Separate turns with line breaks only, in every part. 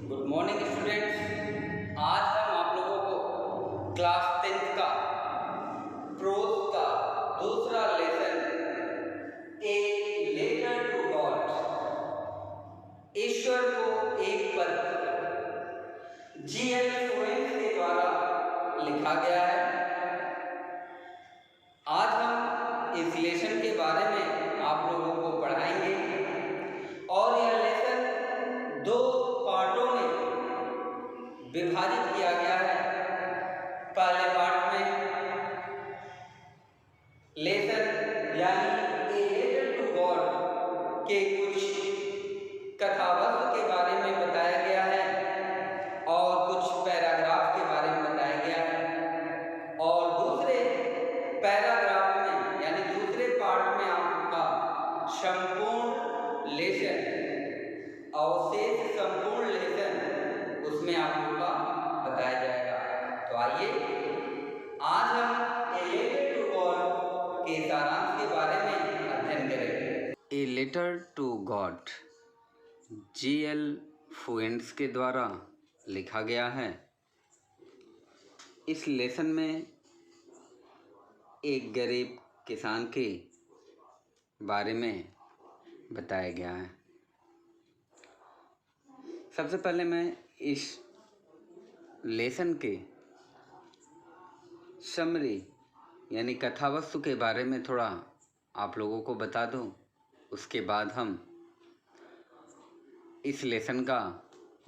Good morning students. आज हम आप लोगों को क्लास 10th का प्रोज का दूसरा lesson a letter to God, ईश्वर को एक पत्र, जीएल फ्लुएंस के द्वारा लिखा गया है। आज हम इस लेसन के बारे में आप लोगों को पढ़ाएंगे और यह लेसन दो पार्टों में विभाजित किया गया है। पहले पार्ट में लेसन यानी ए लेटर टू गॉड के कुछ कथावस्तु के बारे में बताया गया है और कुछ पैराग्राफ के बारे में बताया गया है, और दूसरे पैराग्राफ में यानी दूसरे पार्ट में आपका संपूर्ण लेसन, अवशेष संपूर्ण लेसन उसमें आप लोगों का बताया जाएगा। तो आइए आज हम ए लेटर टू गॉड के सारांश के बारे में अध्ययन करेंगे। A letter to God GL Fuentes के द्वारा लिखा गया है। इस लेसन में एक गरीब किसान के बारे में बताया गया है। सबसे पहले मैं इस लेसन के समरी यानी कथावस्तु के बारे में थोड़ा आप लोगों को बता दूं, उसके बाद हम इस लेसन का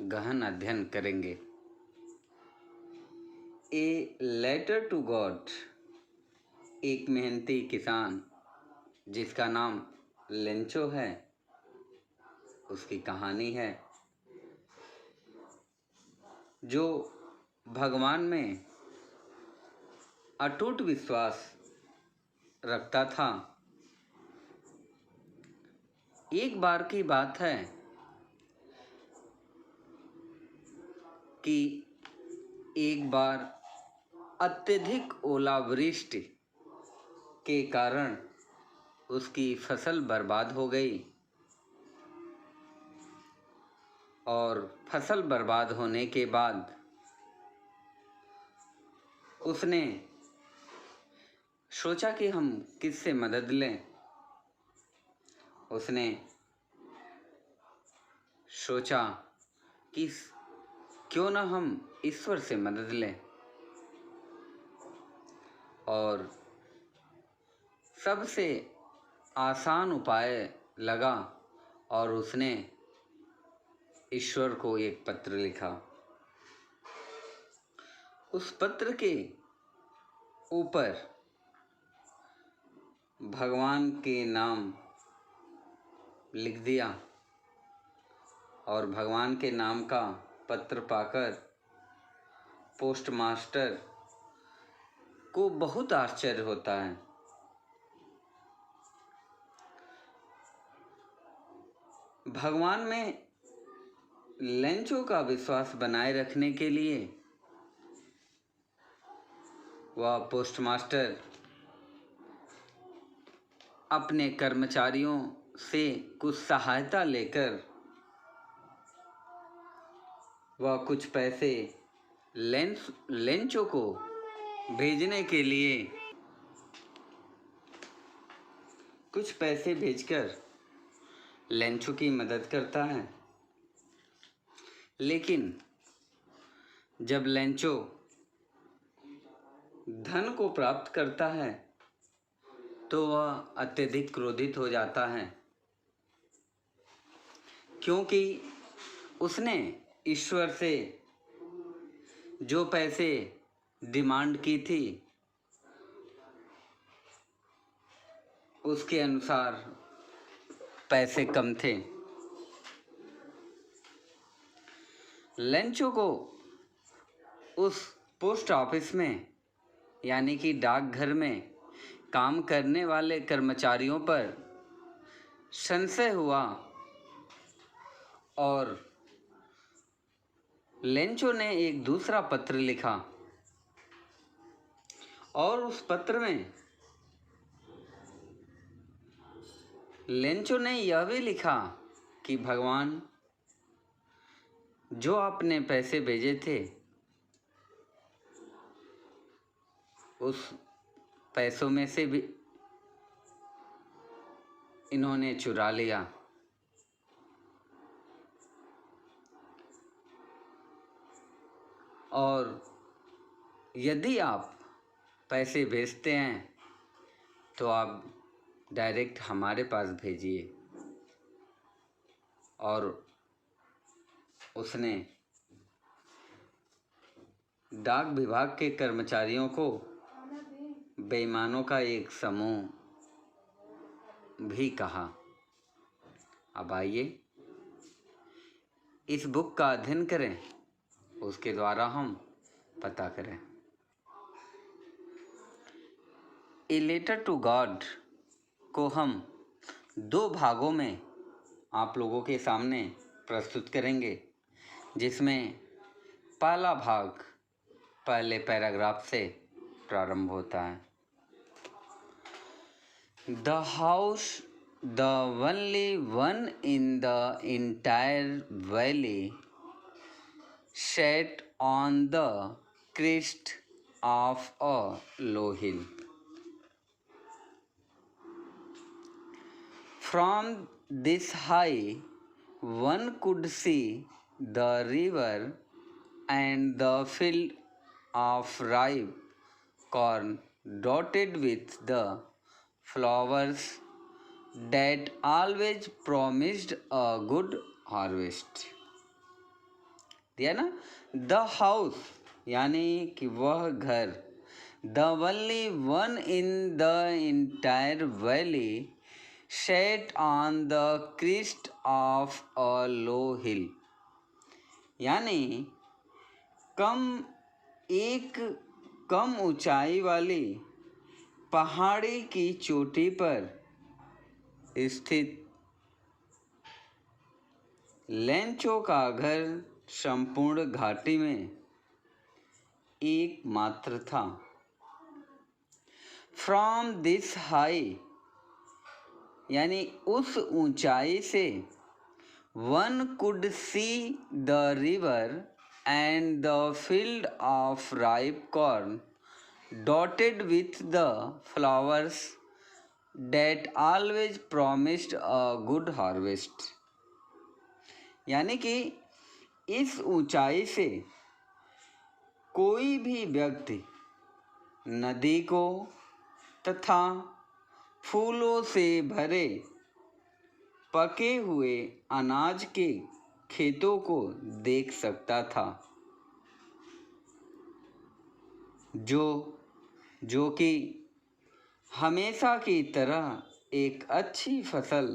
गहन अध्ययन करेंगे। ए लेटर टू गॉड, एक मेहनती किसान जिसका नाम लेंचो है, उसकी कहानी है, जो भगवान में अटूट विश्वास रखता था। एक बार की बात है कि एक बार अत्यधिक ओलावृष्टि के कारण उसकी फसल बर्बाद हो गई, और फसल बर्बाद होने के बाद उसने सोचा कि हम किससे मदद लें। उसने सोचा कि क्यों ना हम ईश्वर से मदद लें, और सबसे आसान उपाय लगा और उसने ईश्वर को एक पत्र लिखा। उस पत्र के ऊपर भगवान के नाम लिख दिया, और भगवान के नाम का पत्र पाकर पोस्ट मास्टर को बहुत आश्चर्य होता है। भगवान में लेंचो का विश्वास बनाए रखने के लिए वह पोस्ट मास्टर अपने कर्मचारियों से कुछ सहायता लेकर वह कुछ पैसे लेंचो को भेजने के लिए कुछ पैसे भेजकर लेंचो की मदद करता है। लेकिन जब लेंचो धन को प्राप्त करता है तो वह अत्यधिक क्रोधित हो जाता है, क्योंकि उसने ईश्वर से जो पैसे डिमांड की थी उसके अनुसार पैसे कम थे। लेंचो को उस पोस्ट ऑफिस में यानी कि डाकघर में काम करने वाले कर्मचारियों पर संशय हुआ, और लेंचो ने एक दूसरा पत्र लिखा, और उस पत्र में लेंचो ने यह भी लिखा कि भगवान जो आपने पैसे भेजे थे उस पैसों में से भी इन्होंने चुरा लिया। और यदि आप पैसे भेजते हैं तो आप डायरेक्ट हमारे पास भेजिए। और उसने डाक विभाग के कर्मचारियों को बेईमानों का एक समूह भी कहा। अब आइए इस बुक का अध्ययन करें, उसके द्वारा हम पता करें। ए लेटर टू गॉड को हम 2 भागों में आप लोगों के सामने प्रस्तुत करेंगे, जिसमें पहला भाग पहले पैराग्राफ से प्रारंभ होता है। The house, the only one in the entire valley, set on the crest of a low hill. From this high, one could see the river and the field of ripe corn dotted with the flowers that always promised a good harvest. दिया ना। The house यानी कि वह घर, the only one in the entire valley, set on the crest of a low hill, यानी एक कम ऊंचाई वाली पहाड़ी की चोटी पर स्थित लेंचो का घर संपूर्ण घाटी में एकमात्र था। फ्रॉम दिस हाई यानी उस ऊंचाई से, one could see the river and the field of ripe corn dotted with the flowers that always promised a good harvest, यानी कि इस ऊंचाई से कोई भी व्यक्ति नदी को तथा फूलों से भरे पके हुए अनाज के खेतों को देख सकता था, जो कि हमेशा की तरह एक अच्छी फसल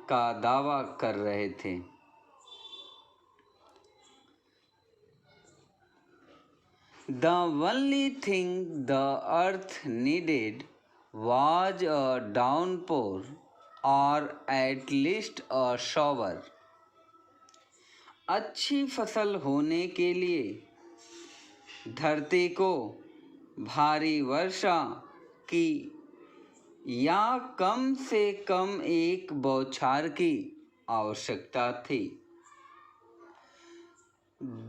का दावा कर रहे थे। The only thing the earth needed was a downpour or at least a shower. अच्छी फसल होने के लिए धरती को भारी वर्षा की या कम से कम एक बौछार की आवश्यकता थी।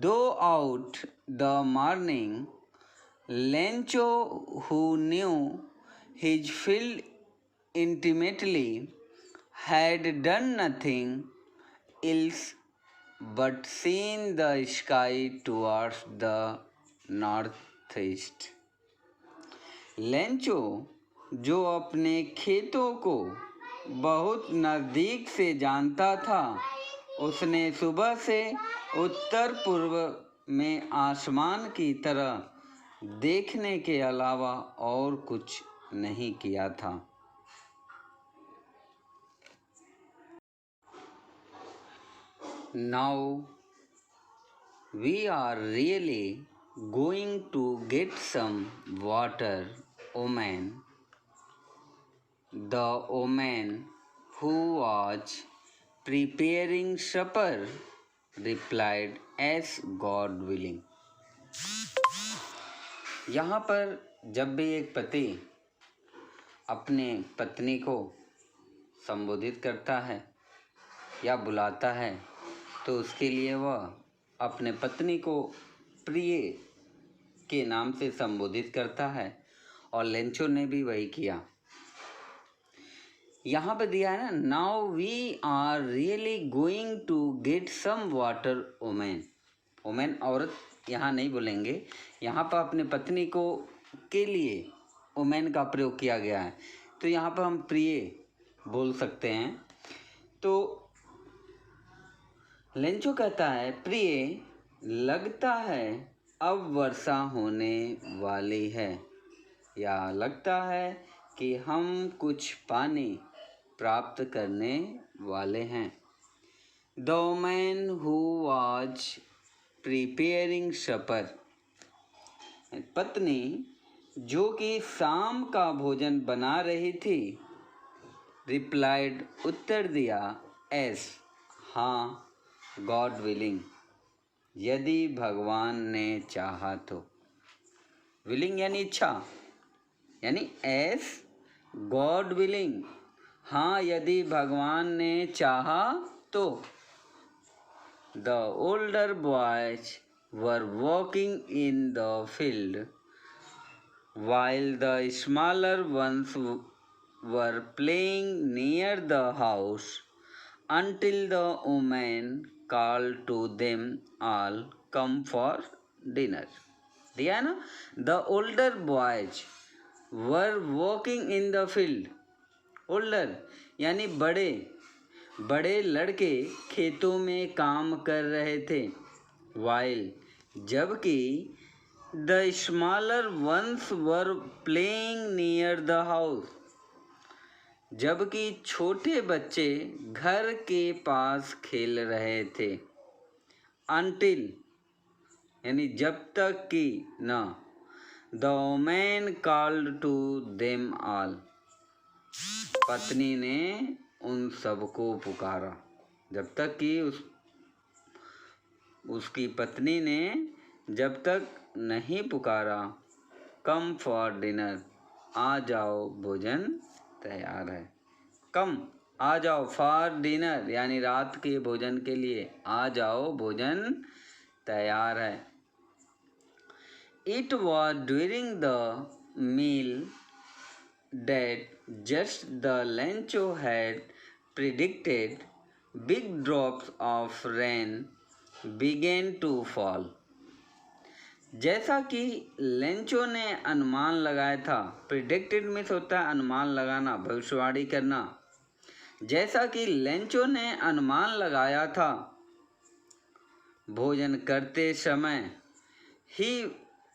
Though out the morning, Lencho, who knew his field intimately, had done nothing else but seen the sky towards the northeast. Lencho, जो अपने खेतों को बहुत नज़दीक से जानता था, उसने सुबह से उत्तर पूर्व में आसमान की तरह देखने के अलावा और कुछ नहीं किया था। Now we are really going to get some water, Oman. The Oman who was preparing supper replied, as God willing. यहाँ पर जब भी एक पति अपने पत्नी को संबोधित करता है या बुलाता है तो उसके लिए वह अपने पत्नी को प्रिय के नाम से संबोधित करता है और लेंचो ने भी वही किया। यहाँ पे दिया है ना, now we are really going to get some water women. Women औरत यहाँ नहीं बोलेंगे, यहाँ पर अपने पत्नी को के लिए वोमेन का प्रयोग किया गया है, तो यहाँ पर हम प्रिय बोल सकते हैं। तो लेंचो कहता है, प्रिय लगता है अब वर्षा होने वाली है, या लगता है कि हम कुछ पानी प्राप्त करने वाले हैं। The man who was preparing supper, पत्नी जो कि शाम का भोजन बना रही थी, replied, उत्तर दिया, yes, हाँ, God willing, यदि भगवान ने चाहा तो। willing यानी इच्छा, यानी yes, God willing, हाँ यदि भगवान ने चाहा तो। The older boys were walking in the field while the smaller ones were playing near the house until the woman called to them all, come for dinner. दिया ना, the older boys were walking in the field. older यानी बड़े बड़े लड़के खेतों में काम कर रहे थे, while जबकि the smaller ones were playing near the house, जबकि छोटे बच्चे घर के पास खेल रहे थे। until यानी जब तक कि न the woman called to them all, पत्नी ने उन सबको पुकारा, जब तक कि उसकी पत्नी ने जब तक नहीं पुकारा, कम फॉर डिनर, आ जाओ भोजन तैयार है। कम आ जाओ, फॉर डिनर यानी रात के भोजन के लिए, आ जाओ भोजन तैयार है। It was during the meal that just the Lencho had predicted, big drops of rain began to fall. जैसा कि लेंचो ने अनुमान लगाया था, प्रिडिक्टेड मीन्स होता है अनुमान लगाना, भविष्यवाणी करना। जैसा कि लेंचो ने अनुमान लगाया था, भोजन करते समय ही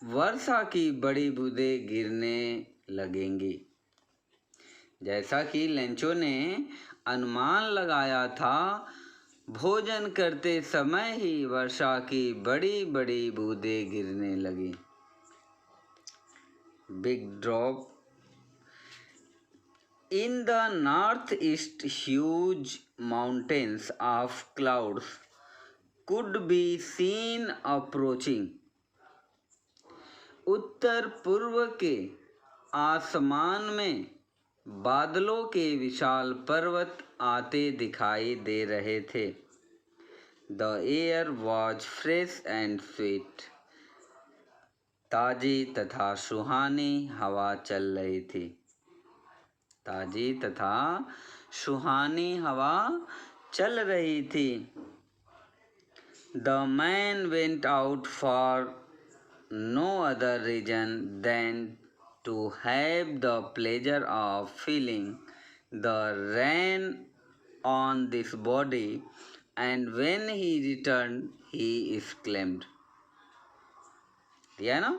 वर्षा की बड़ी बूंदें गिरने लगेंगी। जैसा कि लेंचो ने अनुमान लगाया था, भोजन करते समय ही वर्षा की बड़ी बड़ी बूंदें गिरने लगी। Big drop in the north east, huge mountains of clouds could be seen approaching. उत्तर पूर्व के आसमान में बादलों के विशाल पर्वत आते दिखाई दे रहे थे। The air was fresh and sweet, ताजी तथा सुहानी हवा चल रही थी। ताजी तथा सुहानी हवा चल रही थी। The man went out for no other reason than to have the pleasure of feeling the rain on this body, and when he returned he exclaimed, you know,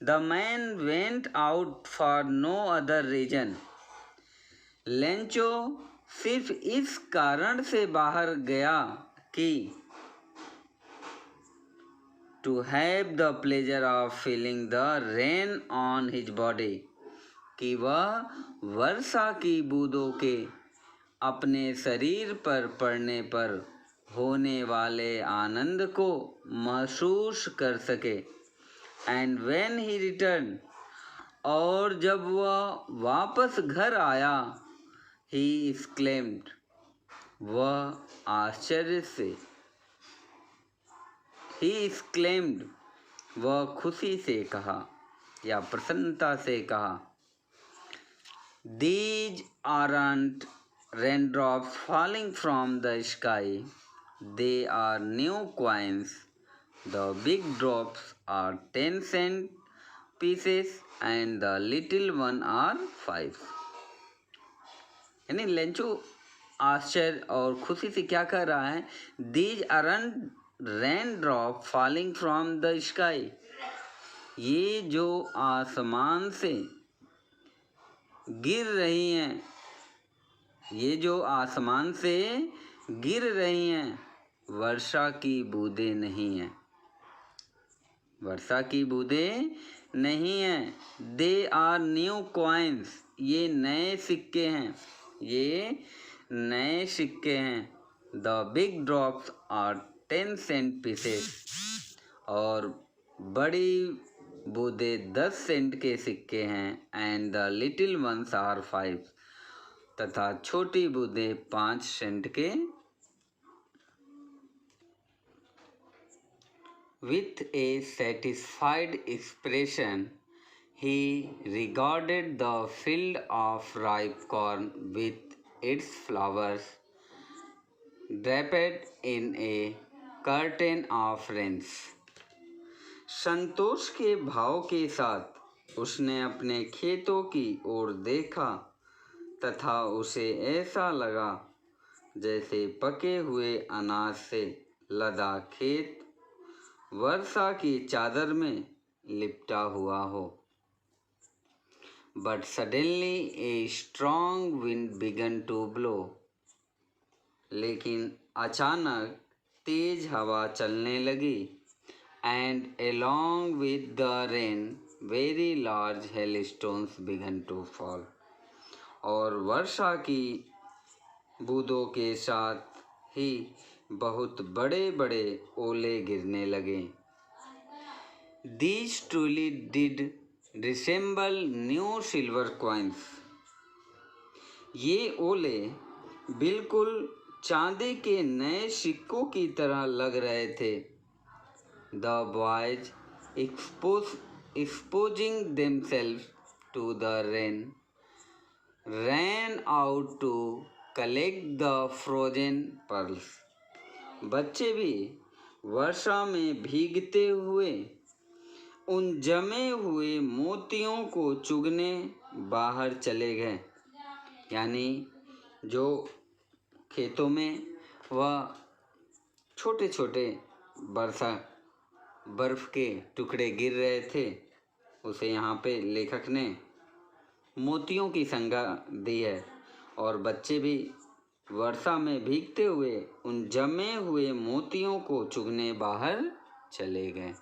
the man went out for no other reason. Lencho सिर्फ इस कारण से बाहर गया कि to have the pleasure of feeling the rain on his body, कि वह वर्षा की बूंदों के अपने शरीर पर पड़ने पर होने वाले आनंद को महसूस कर सके। एंड व्हेन ही रिटर्न, और जब वह वापस घर आया, ही एक्सक्लेम्ड, वह आश्चर्य से he exclaimed, वह खुशी से कहा या प्रसन्नता से कहा, these aren't raindrops falling from the sky, they are new coins. The big drops are 10-cent pieces and the little one are 5. यानी लेंचू आश्चर्य और खुशी से क्या कह रहा है, These aren't raindrops falling from the sky. ये जो आसमान से गिर रही हैं, ये जो आसमान से गिर रही हैं, वर्षा की बूंदें नहीं हैं, वर्षा की बूंदें नहीं हैं. दे आर न्यू कॉइन्स, ये नए सिक्के हैं, ये नए सिक्के हैं. The big drops are 10-cent pieces, और बड़ी बूंदें 10 सेंट के सिक्के हैं. And the little ones are 5, तथा छोटी बूंदें 5 सेंट के. With a satisfied expression, he regarded the field of ripe corn with its flowers, draped in a curtain of wreaths. संतोष के भाव के साथ उसने अपने खेतों की ओर देखा तथा उसे ऐसा लगा जैसे पके हुए अनाज से लदा खेत वर्षा की चादर में लिपटा हुआ हो. But suddenly a strong wind began to blow. लेकिन अचानक तेज हवा चलने लगी. And along with the rain, very large hailstones began to fall. और वर्षा की बूंदों के साथ ही बहुत बड़े बड़े ओले गिरने लगे. These truly did resemble new silver coins. ये ओले बिल्कुल चांदी के नए सिक्कों की तरह लग रहे थे. The boys, exposing themselves to the rain, ran out to collect the frozen pearls. बच्चे भी वर्षा में भीगते हुए उन जमे हुए मोतियों को चुगने बाहर चले गए. यानी जो खेतों में वह छोटे छोटे बर्फ के टुकड़े गिर रहे थे, उसे यहाँ पे लेखक ने मोतियों की संज्ञा दी है. और बच्चे भी वर्षा में भीगते हुए उन जमे हुए मोतियों को चुगने बाहर चले गए.